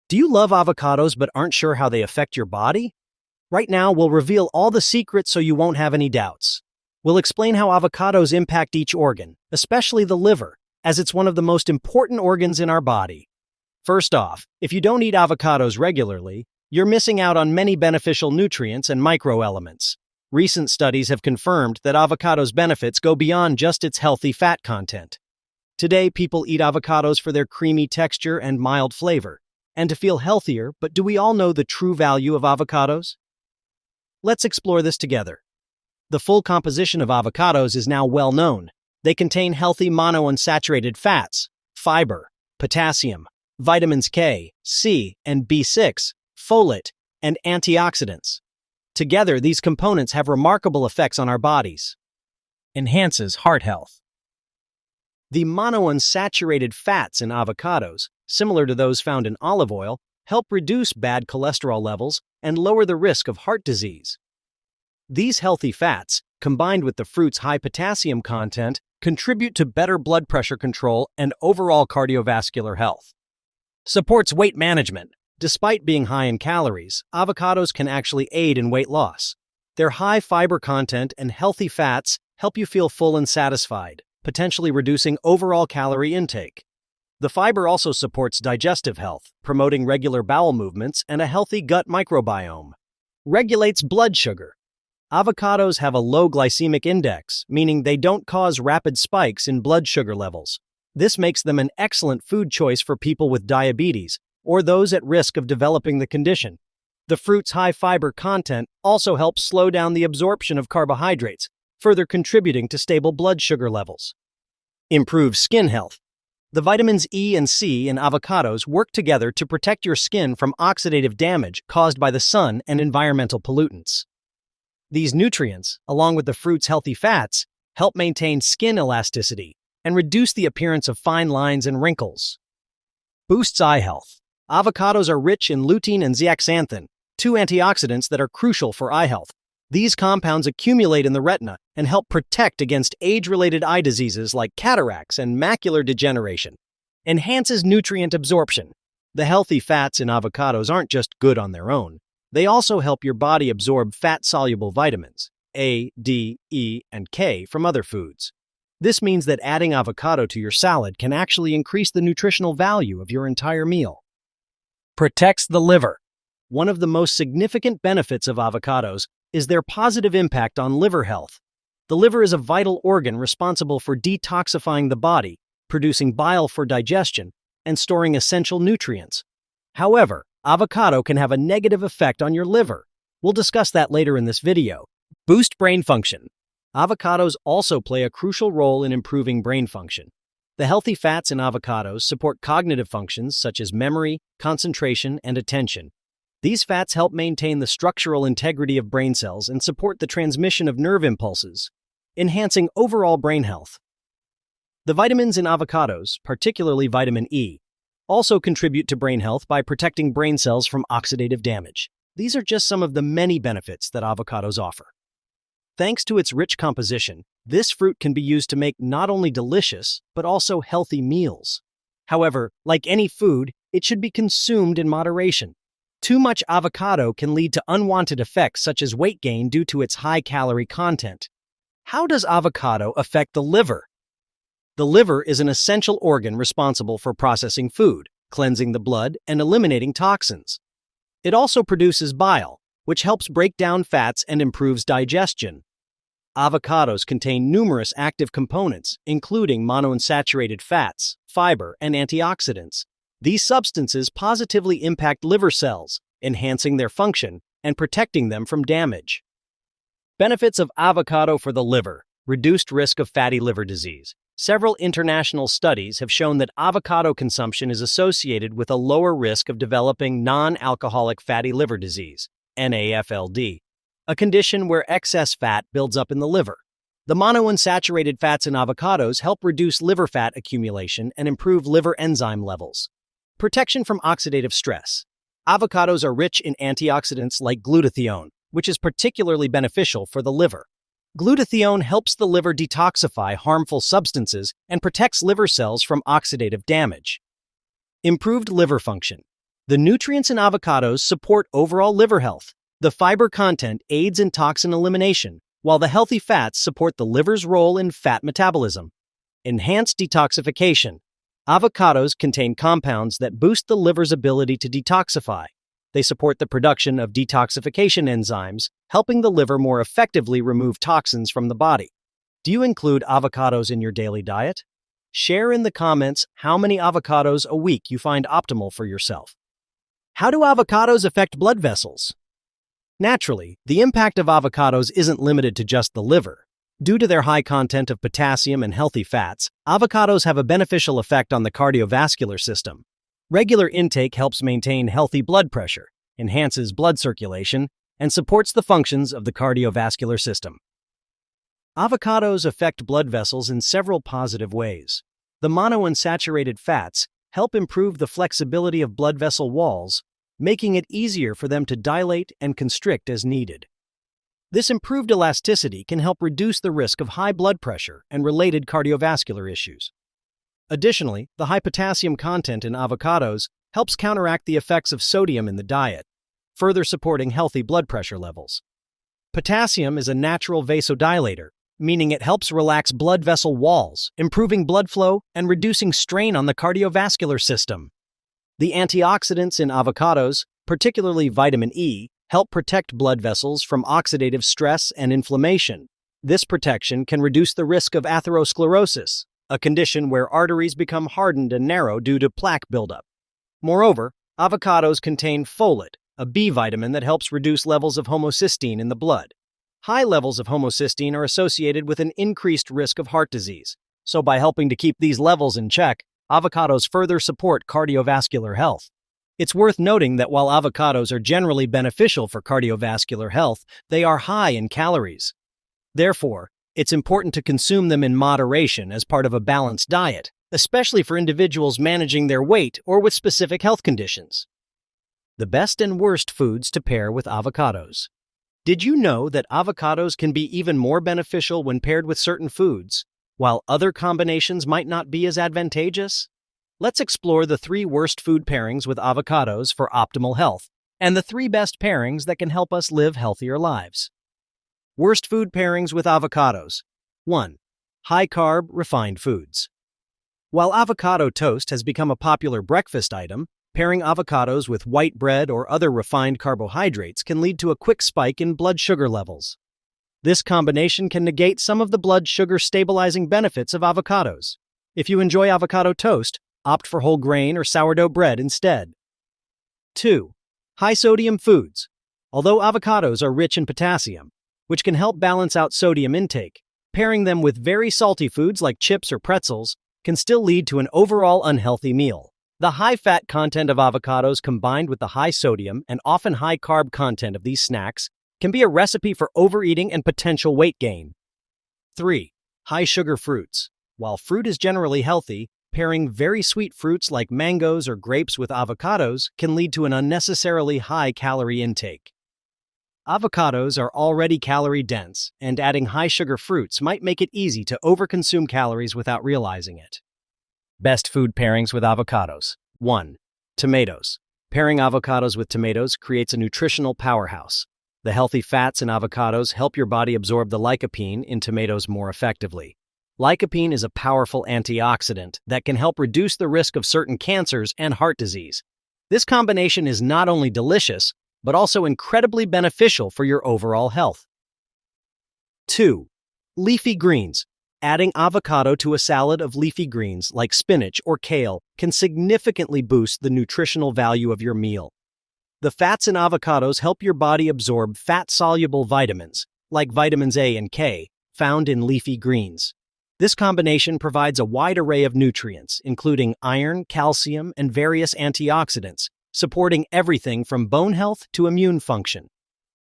Do you love avocados but aren't sure how they affect your body? Right now, we'll reveal all the secrets so you won't have any doubts. We'll explain how avocados impact each organ, especially the liver, as it's one of the most important organs in our body. First off, if you don't eat avocados regularly, you're missing out on many beneficial nutrients and microelements. Recent studies have confirmed that avocados' benefits go beyond just its healthy fat content. Today, people eat avocados for their creamy texture and mild flavor, and to feel healthier, but do we all know the true value of avocados? Let's explore this together. The full composition of avocados is now well known. They contain healthy monounsaturated fats, fiber, potassium, vitamins K, C, and B6, folate, and antioxidants. Together, these components have remarkable effects on our bodies. Enhances heart health. The monounsaturated fats in avocados, similar to those found in olive oil, help reduce bad cholesterol levels and lower the risk of heart disease. These healthy fats, combined with the fruit's high potassium content, contribute to better blood pressure control and overall cardiovascular health. Supports weight management. Despite being high in calories, avocados can actually aid in weight loss. Their high fiber content and healthy fats help you feel full and satisfied, potentially reducing overall calorie intake. The fiber also supports digestive health, promoting regular bowel movements and a healthy gut microbiome. Regulates blood sugar. Avocados have a low glycemic index, meaning they don't cause rapid spikes in blood sugar levels. This makes them an excellent food choice for people with diabetes or those at risk of developing the condition. The fruit's high fiber content also helps slow down the absorption of carbohydrates, further contributing to stable blood sugar levels. Improves skin health. The vitamins E and C in avocados work together to protect your skin from oxidative damage caused by the sun and environmental pollutants. These nutrients, along with the fruit's healthy fats, help maintain skin elasticity and reduce the appearance of fine lines and wrinkles. Boosts eye health. Avocados are rich in lutein and zeaxanthin, two antioxidants that are crucial for eye health. These compounds accumulate in the retina and help protect against age-related eye diseases like cataracts and macular degeneration. Enhances nutrient absorption. The healthy fats in avocados aren't just good on their own. They also help your body absorb fat-soluble vitamins, A, D, E, and K from other foods. This means that adding avocado to your salad can actually increase the nutritional value of your entire meal. Protects the liver. One of the most significant benefits of avocados is their positive impact on liver health. The liver is a vital organ responsible for detoxifying the body, producing bile for digestion, and storing essential nutrients. However, avocado can have a negative effect on your liver. We'll discuss that later in this video. Boost brain function. Avocados also play a crucial role in improving brain function. The healthy fats in avocados support cognitive functions such as memory, concentration, and attention. These fats help maintain the structural integrity of brain cells and support the transmission of nerve impulses, enhancing overall brain health. The vitamins in avocados, particularly vitamin E, also contribute to brain health by protecting brain cells from oxidative damage. These are just some of the many benefits that avocados offer. Thanks to its rich composition, this fruit can be used to make not only delicious, but also healthy meals. However, like any food, it should be consumed in moderation. Too much avocado can lead to unwanted effects such as weight gain due to its high calorie content. How does avocado affect the liver? The liver is an essential organ responsible for processing food, cleansing the blood, and eliminating toxins. It also produces bile, which helps break down fats and improves digestion. Avocados contain numerous active components, including monounsaturated fats, fiber, and antioxidants. These substances positively impact liver cells, enhancing their function and protecting them from damage. Benefits of avocado for the liver. Reduced risk of fatty liver disease. Several international studies have shown that avocado consumption is associated with a lower risk of developing non-alcoholic fatty liver disease, NAFLD, a condition where excess fat builds up in the liver. The monounsaturated fats in avocados help reduce liver fat accumulation and improve liver enzyme levels. Protection from oxidative stress. Avocados are rich in antioxidants like glutathione, which is particularly beneficial for the liver. Glutathione helps the liver detoxify harmful substances and protects liver cells from oxidative damage. Improved liver function. The nutrients in avocados support overall liver health. The fiber content aids in toxin elimination, while the healthy fats support the liver's role in fat metabolism. Enhanced detoxification. Avocados contain compounds that boost the liver's ability to detoxify. They support the production of detoxification enzymes, helping the liver more effectively remove toxins from the body. Do you include avocados in your daily diet? Share in the comments how many avocados a week you find optimal for yourself. How do avocados affect blood vessels? Naturally, the impact of avocados isn't limited to just the liver. Due to their high content of potassium and healthy fats, avocados have a beneficial effect on the cardiovascular system. Regular intake helps maintain healthy blood pressure, enhances blood circulation, and supports the functions of the cardiovascular system. Avocados affect blood vessels in several positive ways. The monounsaturated fats help improve the flexibility of blood vessel walls, making it easier for them to dilate and constrict as needed. This improved elasticity can help reduce the risk of high blood pressure and related cardiovascular issues. Additionally, the high potassium content in avocados helps counteract the effects of sodium in the diet, further supporting healthy blood pressure levels. Potassium is a natural vasodilator, meaning it helps relax blood vessel walls, improving blood flow and reducing strain on the cardiovascular system. The antioxidants in avocados, particularly vitamin E, help protect blood vessels from oxidative stress and inflammation. This protection can reduce the risk of atherosclerosis, a condition where arteries become hardened and narrow due to plaque buildup. Moreover, avocados contain folate, a B vitamin that helps reduce levels of homocysteine in the blood. High levels of homocysteine are associated with an increased risk of heart disease, so by helping to keep these levels in check, avocados further support cardiovascular health. It's worth noting that while avocados are generally beneficial for cardiovascular health, they are high in calories. Therefore, it's important to consume them in moderation as part of a balanced diet, especially for individuals managing their weight or with specific health conditions. The best and worst foods to pair with avocados. Did you know that avocados can be even more beneficial when paired with certain foods, while other combinations might not be as advantageous? Let's explore the 3 worst food pairings with avocados for optimal health, and the 3 best pairings that can help us live healthier lives. Worst food pairings with avocados. 1. High-carb, refined foods. While avocado toast has become a popular breakfast item, pairing avocados with white bread or other refined carbohydrates can lead to a quick spike in blood sugar levels. This combination can negate some of the blood sugar stabilizing benefits of avocados. If you enjoy avocado toast, opt for whole grain or sourdough bread instead. 2. High-sodium foods. Although avocados are rich in potassium, which can help balance out sodium intake, pairing them with very salty foods like chips or pretzels can still lead to an overall unhealthy meal. The high-fat content of avocados combined with the high sodium and often high-carb content of these snacks can be a recipe for overeating and potential weight gain. 3. High-sugar fruits. While fruit is generally healthy, pairing very sweet fruits like mangoes or grapes with avocados can lead to an unnecessarily high calorie intake. Avocados are already calorie-dense, and adding high-sugar fruits might make it easy to overconsume calories without realizing it. Best food pairings with avocados. 1. Tomatoes. Pairing avocados with tomatoes creates a nutritional powerhouse. The healthy fats in avocados help your body absorb the lycopene in tomatoes more effectively. Lycopene is a powerful antioxidant that can help reduce the risk of certain cancers and heart disease. This combination is not only delicious, but also incredibly beneficial for your overall health. 2. Leafy greens. Adding avocado to a salad of leafy greens like spinach or kale can significantly boost the nutritional value of your meal. The fats in avocados help your body absorb fat-soluble vitamins, like vitamins A and K, found in leafy greens. This combination provides a wide array of nutrients, including iron, calcium, and various antioxidants, supporting everything from bone health to immune function.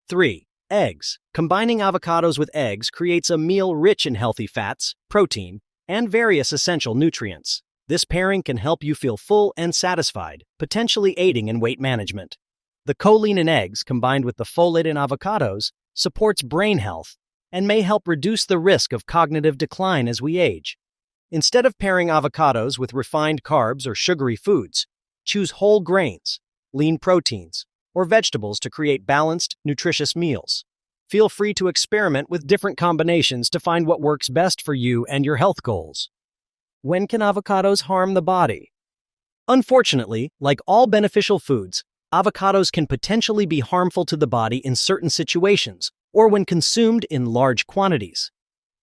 3. Eggs. Combining avocados with eggs creates a meal rich in healthy fats, protein, and various essential nutrients. This pairing can help you feel full and satisfied, potentially aiding in weight management. The choline in eggs, combined with the folate in avocados, supports brain health and may help reduce the risk of cognitive decline as we age. Instead of pairing avocados with refined carbs or sugary foods, choose whole grains, lean proteins, or vegetables to create balanced, nutritious meals. Feel free to experiment with different combinations to find what works best for you and your health goals. When can avocados harm the body? Unfortunately, like all beneficial foods, avocados can potentially be harmful to the body in certain situations or when consumed in large quantities.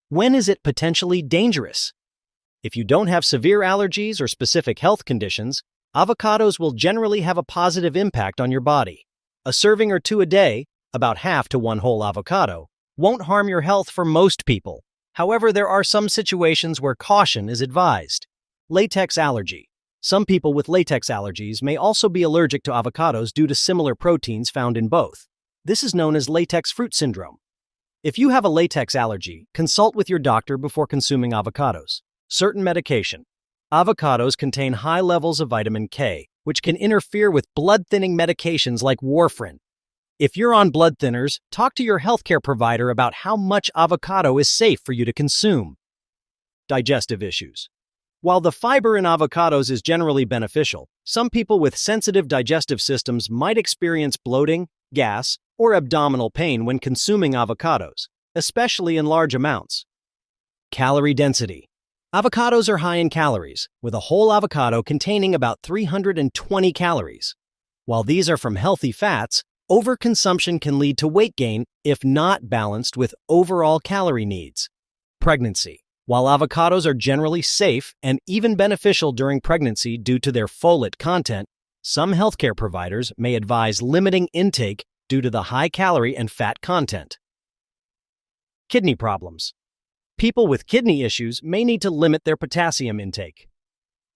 When is it potentially dangerous? If you don't have severe allergies or specific health conditions, avocados will generally have a positive impact on your body. A serving or two a day, about half to one whole avocado, won't harm your health for most people. However, there are some situations where caution is advised. Latex allergy. Some people with latex allergies may also be allergic to avocados due to similar proteins found in both. This is known as latex fruit syndrome. If you have a latex allergy, consult with your doctor before consuming avocados. Certain medication. Avocados contain high levels of vitamin K, which can interfere with blood-thinning medications like warfarin. If you're on blood thinners, talk to your healthcare provider about how much avocado is safe for you to consume. Digestive issues. While the fiber in avocados is generally beneficial, some people with sensitive digestive systems might experience bloating, gas, or abdominal pain when consuming avocados, especially in large amounts. Calorie density. Avocados are high in calories, with a whole avocado containing about 320 calories. While these are from healthy fats, overconsumption can lead to weight gain if not balanced with overall calorie needs. Pregnancy. While avocados are generally safe and even beneficial during pregnancy due to their folate content, some healthcare providers may advise limiting intake due to the high calorie and fat content. Kidney problems. People with kidney issues may need to limit their potassium intake.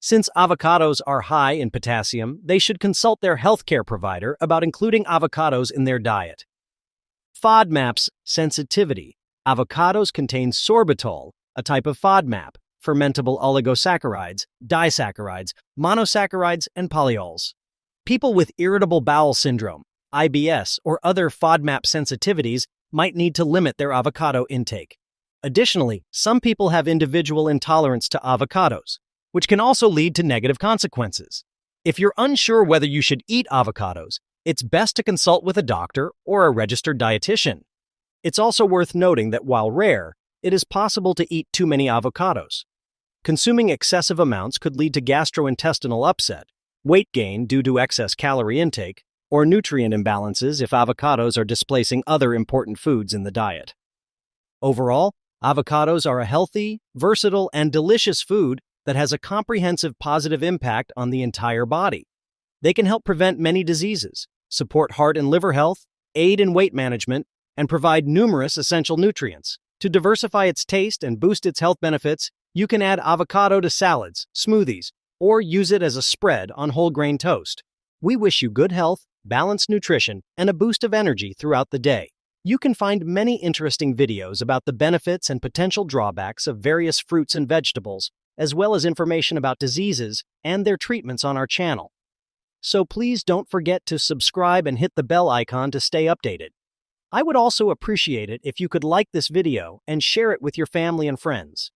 Since avocados are high in potassium, they should consult their healthcare provider about including avocados in their diet. FODMAPs sensitivity. Avocados contain sorbitol, a type of FODMAP, fermentable oligosaccharides, disaccharides, monosaccharides, and polyols. People with irritable bowel syndrome, IBS, or other FODMAP sensitivities might need to limit their avocado intake. Additionally, some people have individual intolerance to avocados, which can also lead to negative consequences. If you're unsure whether you should eat avocados, it's best to consult with a doctor or a registered dietitian. It's also worth noting that while rare, it is possible to eat too many avocados. Consuming excessive amounts could lead to gastrointestinal upset, weight gain due to excess calorie intake, or nutrient imbalances if avocados are displacing other important foods in the diet. Overall, avocados are a healthy, versatile, and delicious food that has a comprehensive positive impact on the entire body. They can help prevent many diseases, support heart and liver health, aid in weight management, and provide numerous essential nutrients. To diversify its taste and boost its health benefits, you can add avocado to salads, smoothies, or use it as a spread on whole grain toast. We wish you good health, balanced nutrition, and a boost of energy throughout the day. You can find many interesting videos about the benefits and potential drawbacks of various fruits and vegetables, as well as information about diseases and their treatments on our channel. So please don't forget to subscribe and hit the bell icon to stay updated. I would also appreciate it if you could like this video and share it with your family and friends.